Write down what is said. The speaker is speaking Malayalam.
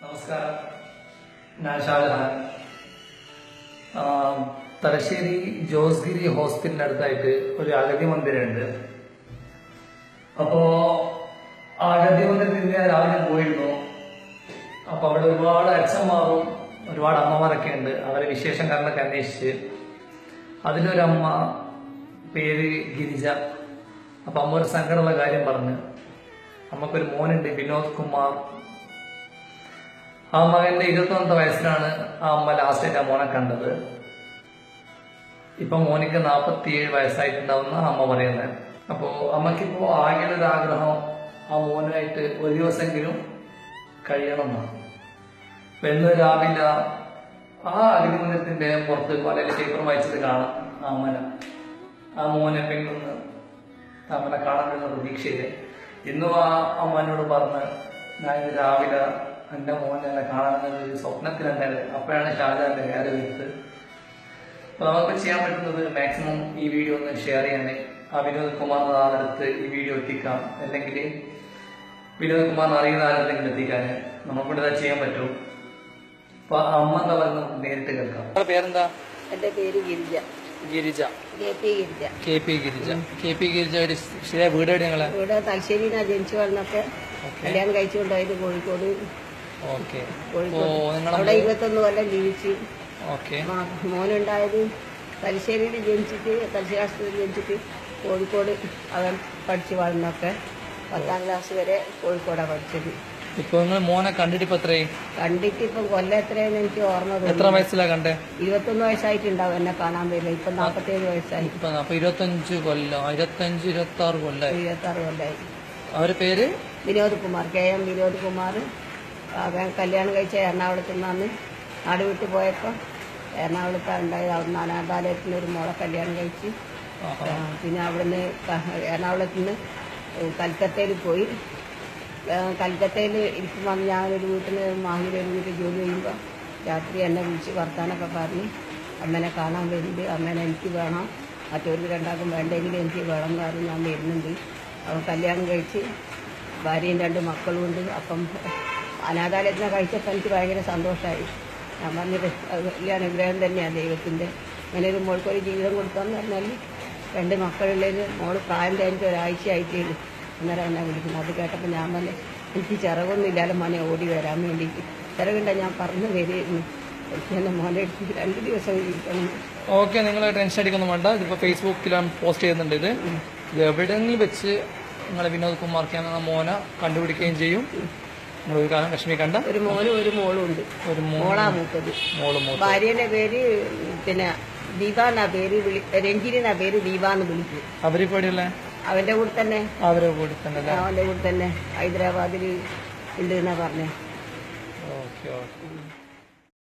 നമസ്കാരം, ഞാൻ ഷാജഹാൻ. തലശ്ശേരി ജോസ്ഗിരി ഹോസ്പിറ്റലിന്റെ അടുത്തായിട്ട് ഒരു അഗതി മന്ദിരമുണ്ട്. അപ്പോ ആ അഗതി മന്ദിരത്തിൽ ഞാൻ രാവിലെ പോയിരുന്നു. അപ്പൊ അവിടെ ഒരുപാട് അച്ഛന്മാരും ഒരുപാട് അമ്മമാരൊക്കെ ഉണ്ട്. അവരെ വിശേഷം കാരണമൊക്കെ അന്വേഷിച്ച് അതിലൊരമ്മ പേര് ഗിരിജ. അപ്പൊ അമ്മ ഒരു സങ്കടമുള്ള കാര്യം പറഞ്ഞു. അമ്മക്കൊരു മോനുണ്ട്, വിനോദ് കുമാർ. ആ മകന്റെ 21 വയസ്സിലാണ് ആ അമ്മ ലാസ്റ്റായിട്ട് ആ മോനെ കണ്ടത്. ഇപ്പൊ മോനിക്ക് 47 വയസ്സായിട്ടുണ്ടാവുന്ന അമ്മ പറയുന്നത്. അപ്പോ അമ്മക്കിപ്പോ ആകെയൊരു ആഗ്രഹം ആ മോനുമായിട്ട് ഒരു ദിവസമെങ്കിലും കഴിയണം എന്നാണ്. ഇന്ന് രാവിലെ ആ അഗ്നിമന്ദിരത്തിന്റെ പുറത്ത് വളരെ പേപ്പർ വായിച്ചത് കാണാം. ആ മോനെ പെണ്ണൊന്ന് അമ്മനെ കാണാൻ വരുന്ന പ്രതീക്ഷയില് ഇന്നും ആ അമ്മനോട് പറഞ്ഞ് ഞാൻ രാവിലെ എന്റെ മോനെ കാണാനൊരു സ്വപ്നത്തിലുണ്ടായത്. അപ്പോഴാണ് ഷാജഹാന്റെ വേറെ വരുന്നത്. അപ്പൊ നമുക്ക് ചെയ്യാൻ പറ്റുന്നത് മാക്സിമം ഈ വീഡിയോ ഒന്ന് ഷെയർ ചെയ്യാൻ, ആ വിനോദ് കുമാർ ആളെടുത്ത് ഈ വീഡിയോ എത്തിക്കാം, അല്ലെങ്കിൽ വിനോദ് കുമാർ അറിയുന്ന ആരെന്തെങ്കിലും എത്തിക്കാൻ നമുക്കിവിടെ ചെയ്യാൻ പറ്റും. അപ്പൊ അമ്മ എന്താ പറയുന്നത് നേരിട്ട് കേൾക്കാം. പേരെന്താ? എന്റെ പേര് ഗിരിജ. ഗിരിജ. K P Girija. ഒരു ശരിയായ വീട് എവിടെ? ഞങ്ങളെ വീട് തലശ്ശേരിയിലാണ് ജനിച്ചു വളർന്നൊക്കെ. കല്യാണം കഴിച്ചുകൊണ്ടായത് കോഴിക്കോട്. അവിടെ 21 കൊല്ലം ജീവിച്ചു. മോനുണ്ടായത് തലശ്ശേരിയിൽ ജനിച്ചിട്ട്, തലശ്ശേരി ആശുപത്രിയിൽ ജനിച്ചിട്ട് കോഴിക്കോട് അവൻ പഠിച്ചു വളർന്നൊക്കെ. 10ാം ക്ലാസ് വരെ കോഴിക്കോടാണ് പഠിച്ചത്. ഇപ്പൊ നിങ്ങൾ മോനെ കണ്ടിട്ട് ഇപ്പൊ എത്രയായി? കണ്ടിട്ട് ഇപ്പം കൊല്ലം എത്രയെന്ന് എനിക്ക് ഓർമ്മ. എത്ര വയസ്സിലാ കണ്ടേ? 21 വയസ്സായിട്ടുണ്ടാവും എന്നെ കാണാൻ വരില്ല. ഇപ്പൊ 47 വയസ്സായി. 25 കൊല്ലം, 26 കൊല്ലായി. അവരുടെ പേര് വിനോദ് കുമാർ, KM വിനോദ് കുമാർ. അവൻ കല്യാണം കഴിച്ച എറണാകുളത്ത് നിന്നാണ്. നാട് വിട്ട് പോയപ്പോൾ എറണാകുളത്താണ് ഉണ്ടായത്. അവിടെ അനാഥാലയത്തിന് ഒരു മോളെ കല്യാണം കഴിച്ച് പിന്നെ അവിടുന്ന് എറണാകുളത്ത് നിന്ന് കൽക്കത്തയിൽ പോയി. കൽക്കത്തയിൽ ഇരിക്കുമ്പോൾ ഞാനൊരു വീട്ടിൽ മാഹിലൊരു വീട്ടിൽ ജോലി ചെയ്യുമ്പോൾ രാത്രി എന്നെ വിളിച്ച് വർത്താനൊക്കെ പറഞ്ഞ് അമ്മേനെ കാണാൻ വരുന്നുണ്ട്, അമ്മേനെ എനിക്ക് വേണം, മറ്റവർക്ക് രണ്ടാൾക്കും വേണ്ടെങ്കിലും എനിക്ക് വേണം എന്ന് പറഞ്ഞ് ഞാൻ വരുന്നുണ്ട്. അവൻ കല്യാണം കഴിച്ച് ഭാര്യയും 2 മക്കളും ഉണ്ട്. അപ്പം അനാഥാലയത്തിനെ കഴിച്ചപ്പോൾ എനിക്ക് ഭയങ്കര സന്തോഷമായി. ഞാൻ പറഞ്ഞത് വലിയ അനുഗ്രഹം തന്നെയാണ് ദൈവത്തിൻ്റെ. ഇങ്ങനെ ഒരു മോൾക്കൊരു ജീവിതം കൊടുക്കാമെന്ന് പറഞ്ഞാൽ 2 മക്കളുള്ളതിന് മോള് പ്രായം കഴിഞ്ഞിട്ട് ഒരാഴ്ചയായിട്ടേ ഉള്ളൂ. അന്നേരം എന്നെ വിളിക്കുന്നത്. അത് കേട്ടപ്പോൾ ഞാൻ പറഞ്ഞു എനിക്ക് ചിറകൊന്നും ഇല്ലാതെ മോനെ ഓടി വരാൻ വേണ്ടിയിട്ട്. ചിറകുണ്ട ഞാൻ പറഞ്ഞു വരികയായിരുന്നു. എനിക്ക് എൻ്റെ മോനെ എടുത്ത് 2 ദിവസം ഇരിക്കണം. ഓക്കെ, നിങ്ങൾ ടെൻഷൻ അടിക്കൊന്നും വേണ്ട. ഇതിപ്പോൾ ഫേസ്ബുക്കിലാണ് പോസ്റ്റ് ചെയ്യുന്നുണ്ട്. ഇത് എവിടെയെങ്കിലും വെച്ച് നിങ്ങൾ വിനോദ് കുമാർക്ക് എന്ന മോനെ കണ്ടുപിടിക്കുകയും ചെയ്യും. നിങ്ങൾ ഒരു കാലം വിഷമിക്കണ്ട. ഒരു മോനും ഒരു മോളും ഉണ്ട്. ഒരു മോളാ മൂത്തത്. ഭാര്യന്റെ പേര് പിന്നെ ദീപ എന്നാ പേര്, രഞ്ജിനി എന്നാ പേര്, ദീപ എന്ന് വിളിക്കും. അവരിപ്പോ എവിടെയല്ലേ? അവന്റെ കൂടെ തന്നെ. അവന്റെ കൂടെ തന്നെ ഹൈദരാബാദിൽ ഉണ്ട് എന്നാ പറഞ്ഞേ. ഓക്കെ.